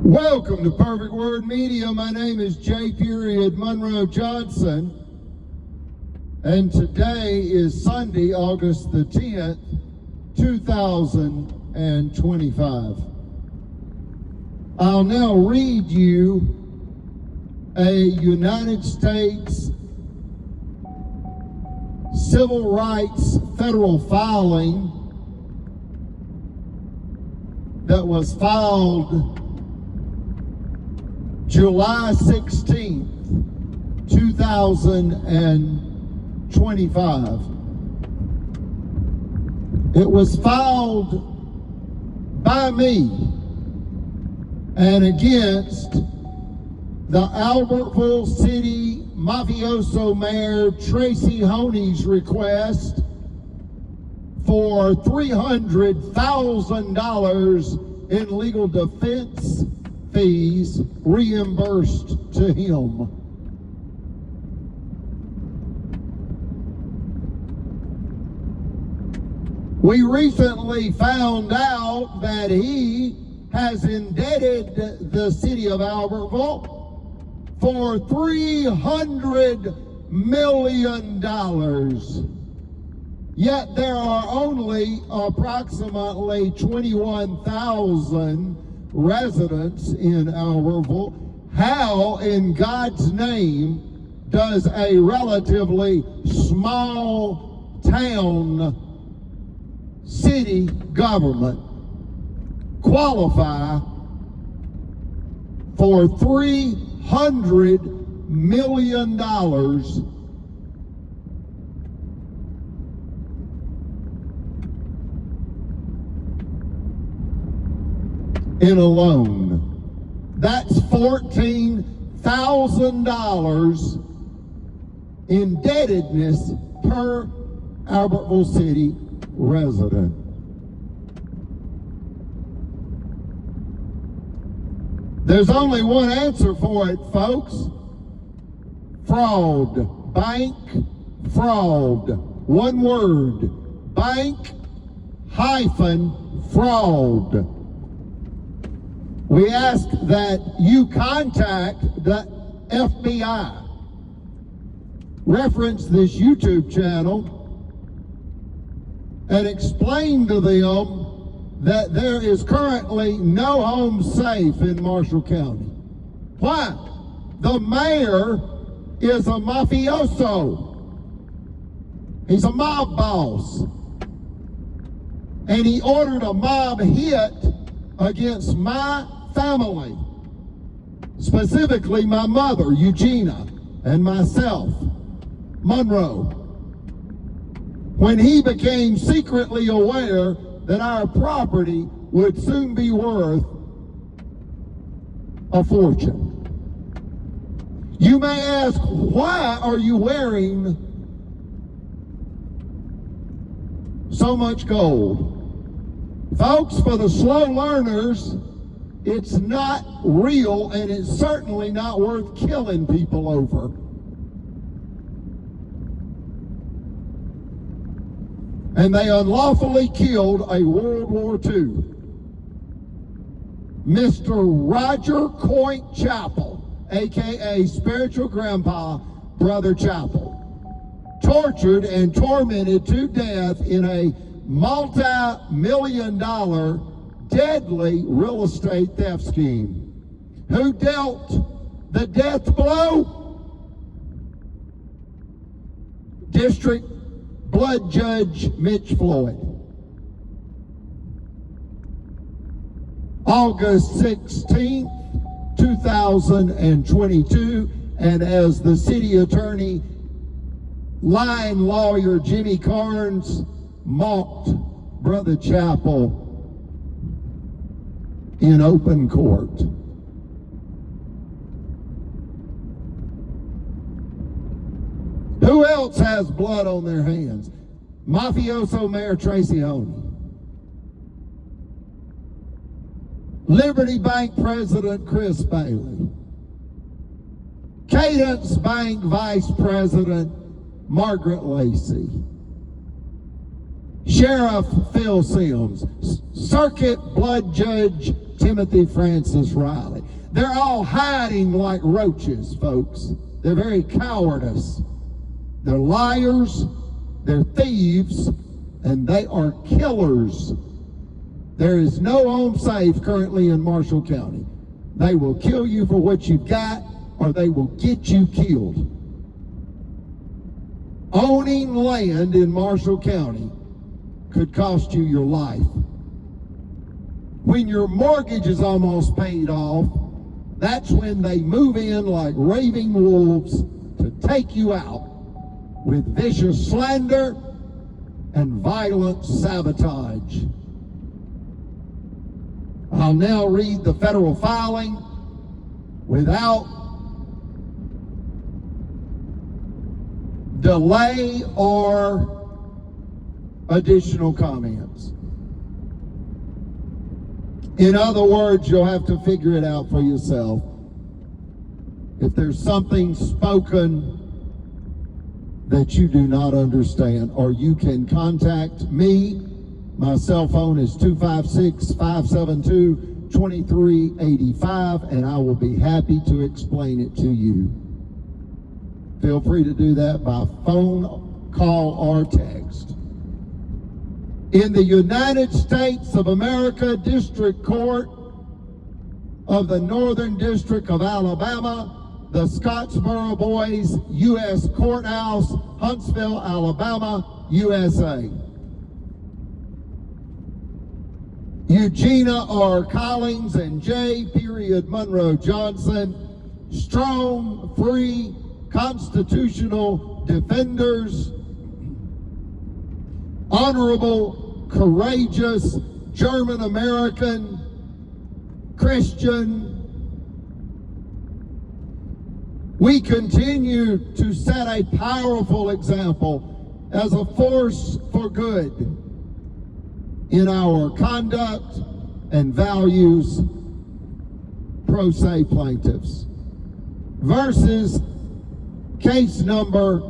Welcome to Perfect Word Media. My name is J. Monroe Johnson, and today is Sunday, August the 10th, 2025. I'll now read you a United States Civil Rights federal filing that was filed July 16th, 2025. It was filed by me and against the Albertville City Mafioso Mayor Tracy Honea's request for $300,000 in legal defense fees reimbursed to him. We recently found out that he has indebted the city of Albertville for $300 million. Yet there are only approximately 21,000 residents in Albertville. How in God's name does a relatively small town city government qualify for $300 million in a loan? That's $14,000 indebtedness per Albertville City resident. There's only one answer for it, folks. Fraud. Bank fraud. One word. Bank-fraud. We ask that you contact the FBI. Reference this YouTube channel and explain to them that there is currently no home safe in Marshall County. Why? The mayor is a mafioso. He's a mob boss. And he ordered a mob hit against my family, specifically my mother, Eugenia, and myself, Monroe, when he became secretly aware that our property would soon be worth a fortune. You may ask, why are you wearing so much gold? Folks, for the slow learners, it's not real, and it's certainly not worth killing people over. And they unlawfully killed a World War II Mr. Roger Coit Chappell, aka Spiritual Grandpa, Brother Chappell, tortured and tormented to death in a multi-million-dollar deadly real estate theft scheme. Who dealt the death blow? District Blood Judge Mitch Floyd. August 16th, 2022, and as the city attorney, lying lawyer Jimmy Carnes mocked Brother Chappell in open court. Who else has blood on their hands? Mafioso Mayor Tracy Honea. Liberty Bank President Chris Bailey. Cadence Bank Vice President Margaret Lacey. Sheriff Phil Sims, Circuit Blood Judge Timothy Francis Riley. They're all hiding like roaches, folks. They're very cowardice. They're liars, they're thieves, and they are killers. There is no home safe currently in Marshall County. They will kill you for what you've got, or they will get you killed. Owning land in Marshall County could cost you your life. When your mortgage is almost paid off, that's when they move in like raving wolves to take you out with vicious slander and violent sabotage. I'll now read the federal filing without delay or additional comments. In other words, you'll have to figure it out for yourself. If there's something spoken that you do not understand, or you can contact me. My cell phone is 256-572-2385, and I will be happy to explain it to you. Feel free to do that by phone, call, or text. In the United States of America District Court of the Northern District of Alabama, the Scottsboro Boys, U.S. Courthouse, Huntsville, Alabama, USA. Eugenia R. Collins and J. Monroe Johnson, strong, free, constitutional defenders, honorable, courageous, German-American, Christian. We continue to set a powerful example as a force for good in our conduct and values, pro se plaintiffs. Versus case number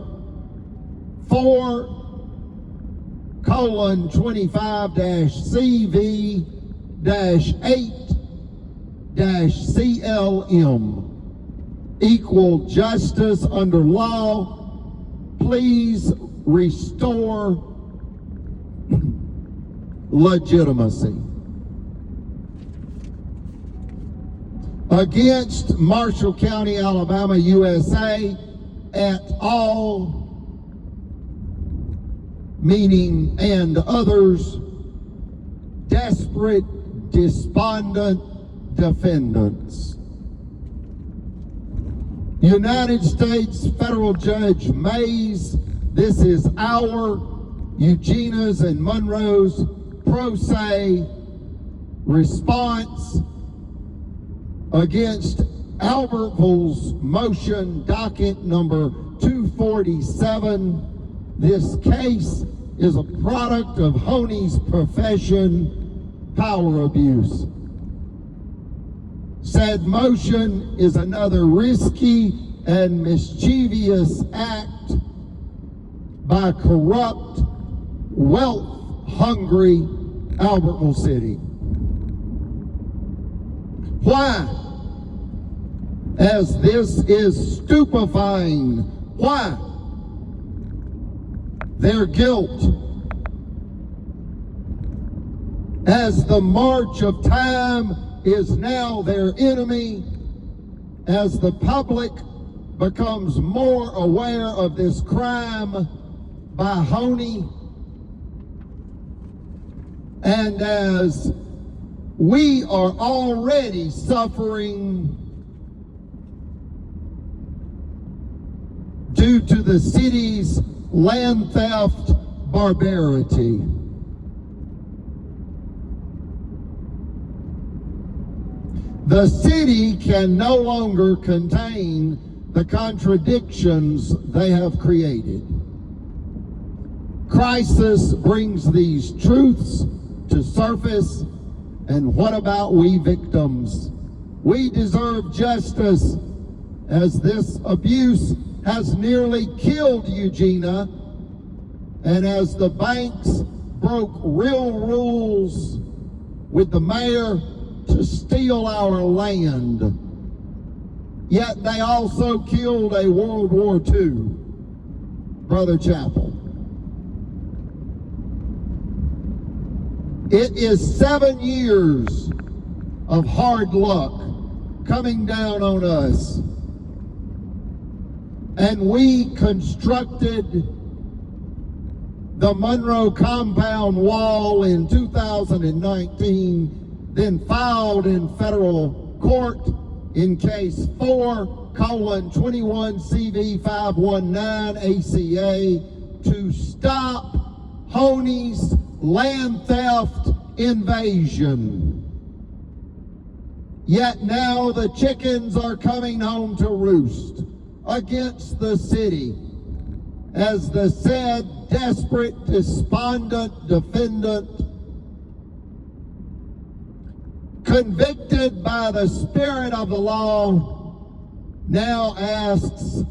4:CV-8-CLM. Equal justice under law. Please restore legitimacy. Against Marshall County, Alabama, USA, et al., meaning and others, desperate, despondent defendants. United States Federal Judge Mays, this is our, Eugenia's and Monroe's pro se response against Albertville's motion, docket number 247. This case is a product of HONEA's profession, power abuse. Said motion is another risky and mischievous act by corrupt, wealth-hungry Albertville City. Why? As this is stupefying. Why? Their guilt. As the march of time is now their enemy, as the public becomes more aware of this crime by HONEA, and as we are already suffering due to the city's land theft barbarity. The city can no longer contain the contradictions they have created. Crisis brings these truths to surface, and what about we victims? We deserve justice, as this abuse has nearly killed Eugenia, and as the banks broke real rules with the mayor to steal our land Yet they also killed a World War II Brother Chapel. It is 7 years of hard luck coming down on us. And we constructed the Monroe compound wall in 2019, then filed in federal court in case 4:21CV519 ACA to stop HONEA's land theft invasion. Yet now the chickens are coming home to roost against the city as the said desperate, despondent defendant, convicted by the spirit of the law, now asks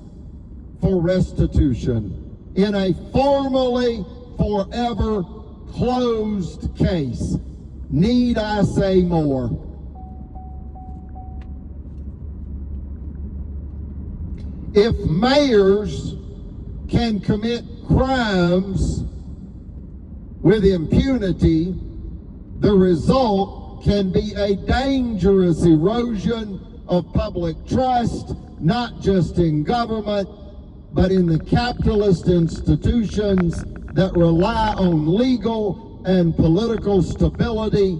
for restitution in a formally forever closed case. Need I say more? If mayors can commit crimes with impunity, the result can be a dangerous erosion of public trust, not just in government, but in the capitalist institutions that rely on legal and political stability.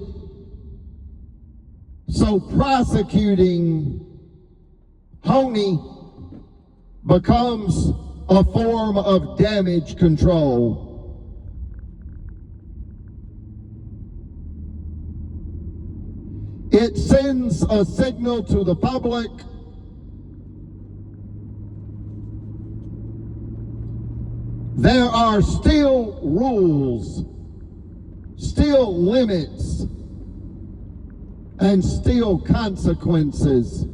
So prosecuting HONEA becomes a form of damage control. It sends a signal to the public there are still rules, still limits, and still consequences.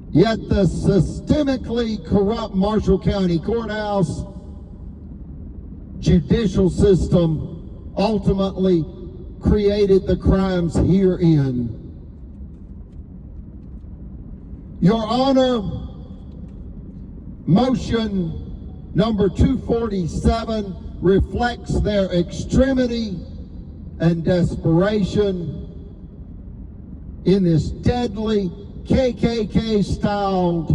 Yet the systemically corrupt Marshall County Courthouse judicial system ultimately created the crimes herein. Your Honor, motion number 247 reflects their extremity and desperation in this deadly KKK-styled,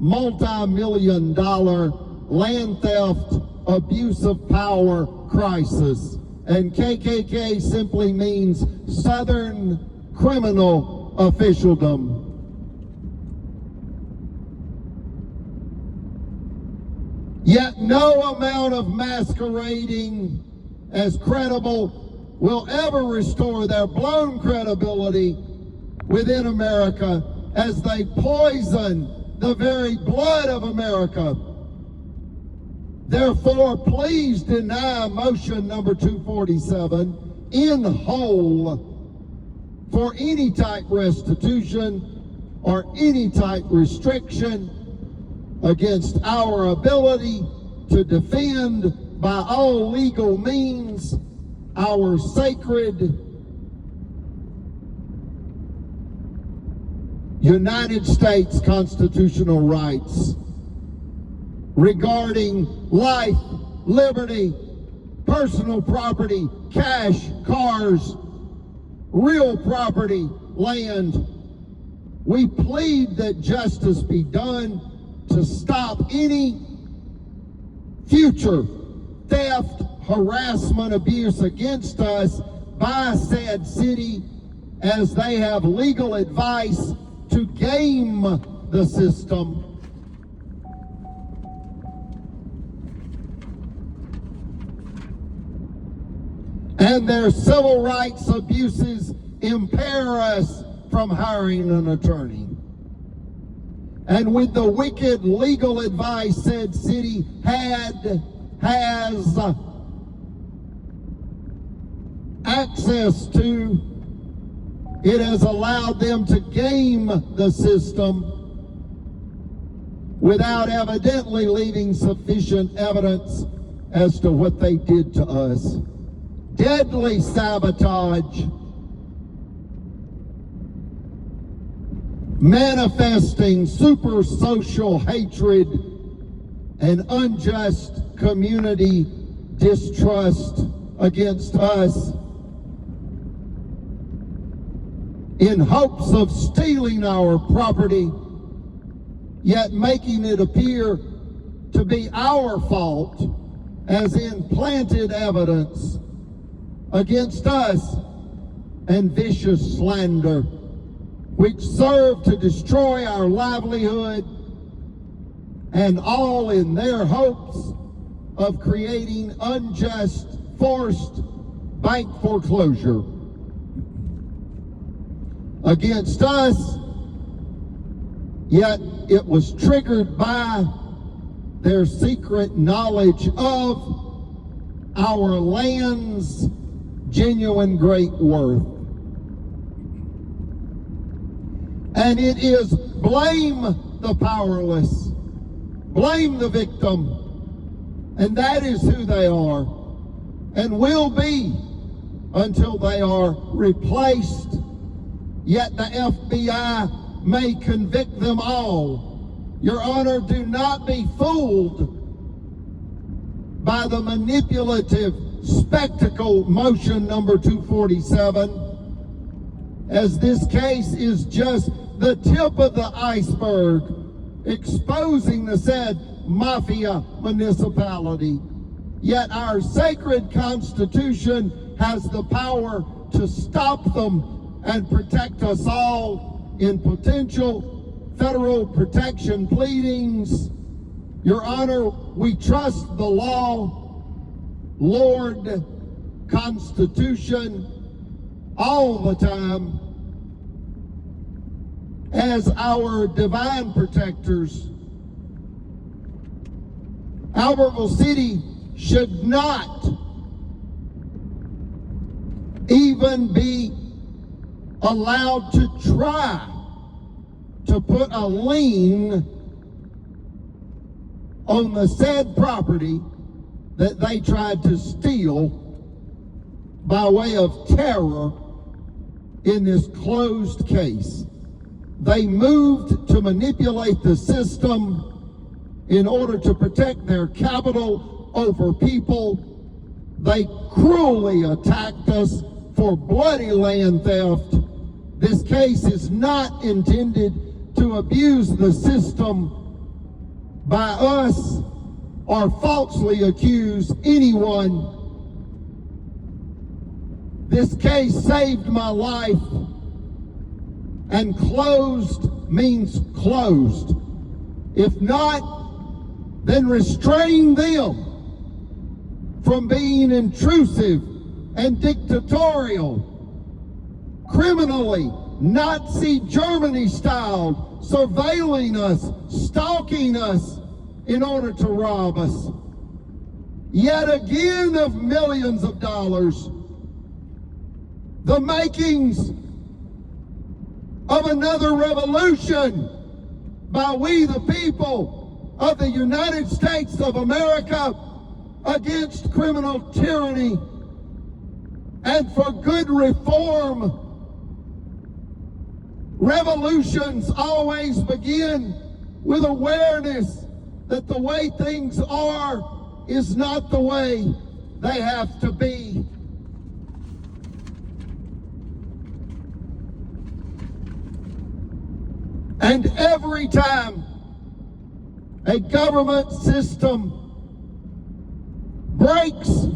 multi-million-dollar land theft, abuse of power crisis. And KKK simply means Southern Criminal Officialdom. Yet no amount of masquerading as credible will ever restore their blown credibility within America as they poison the very blood of America. Therefore, please deny motion number 247 in whole for any type restitution or any type restriction against our ability to defend by all legal means our sacred United States constitutional rights regarding life, liberty, personal property, cash, cars, real property, land. We plead that justice be done to stop any future theft, harassment, abuse against us by said city, as they have legal advice to game the system. And their civil rights abuses impair us from hiring an attorney. And with the wicked legal advice said city has access to, it has allowed them to game the system without evidently leaving sufficient evidence as to what they did to us. Deadly manifesting super social hatred and unjust community distrust against us in hopes of stealing our property, yet making it appear to be our fault, as in planted evidence against us, and vicious slander, which serve to destroy our livelihood, and all in their hopes of creating unjust, forced bank foreclosure against us, yet it was triggered by their secret knowledge of our land's genuine great worth. And it is blame the powerless, blame the victim, and that is who they are and will be until they are replaced. Yet the FBI may convict them all. Your Honor, do not be fooled by the manipulative spectacle motion number 247, as this case is just the tip of the iceberg exposing the said mafia municipality. Yet our sacred Constitution has the power to stop them and protect us all in potential federal protection pleadings. Your Honor, we trust the law, Lord, Constitution, all the time as our divine protectors. Albertville City should not even be allowed to try to put a lien on the said property that they tried to steal by way of terror in this closed case. They moved to manipulate the system in order to protect their capital over people. They cruelly attacked us for bloody land theft. This case is not intended to abuse the system by us or falsely accuse anyone. This case saved my life, and closed means closed. If not, then restrain them from being intrusive and dictatorial, criminally, Nazi Germany style, surveilling us, stalking us in order to rob us. Yet again of millions of dollars, the makings of another revolution by we the people of the United States of America against criminal tyranny and for good reform. Revolutions always begin with awareness that the way things are is not the way they have to be. And every time a government system breaks,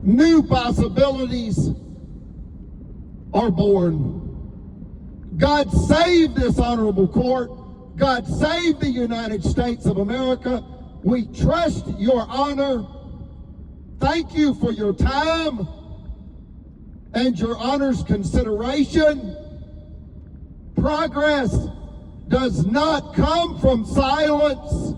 new possibilities are born. God save this honorable court. God save the United States of America. We trust your honor. Thank you for your time and your honor's consideration. Progress does not come from silence.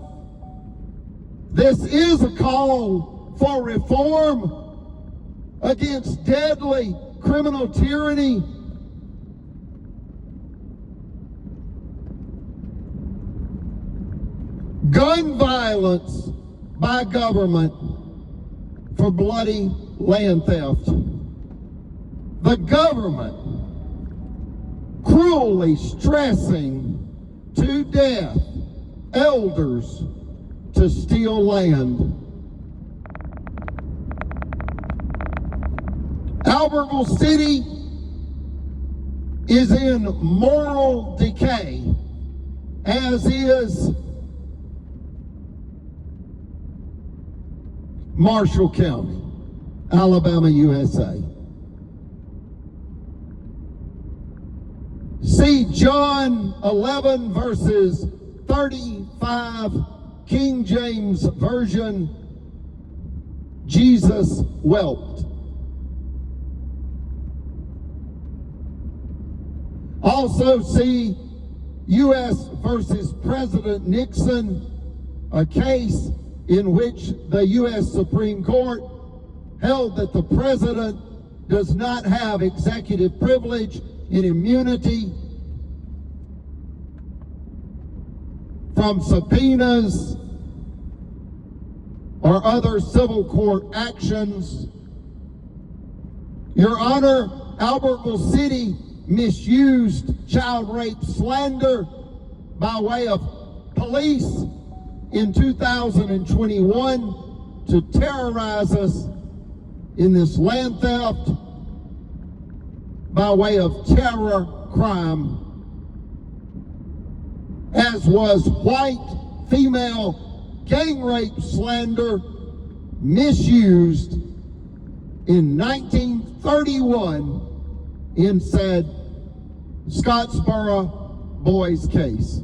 This is a call for reform against deadly criminal tyranny. Gun violence by government for bloody land theft. The government cruelly stressing to death elders to steal land. Albertville City is in moral decay, as is Marshall County, Alabama, USA. See John 11 verses 35, King James Version. Jesus wept. Also see U.S. versus President Nixon, a case in which the U.S. Supreme Court held that the president does not have executive privilege and immunity from subpoenas or other civil court actions. Your Honor, Albertville City misused child rape slander by way of police in 2021 to terrorize us in this land theft by way of terror crime, as was white female gang rape slander misused in 1931 in said Scottsboro boys case.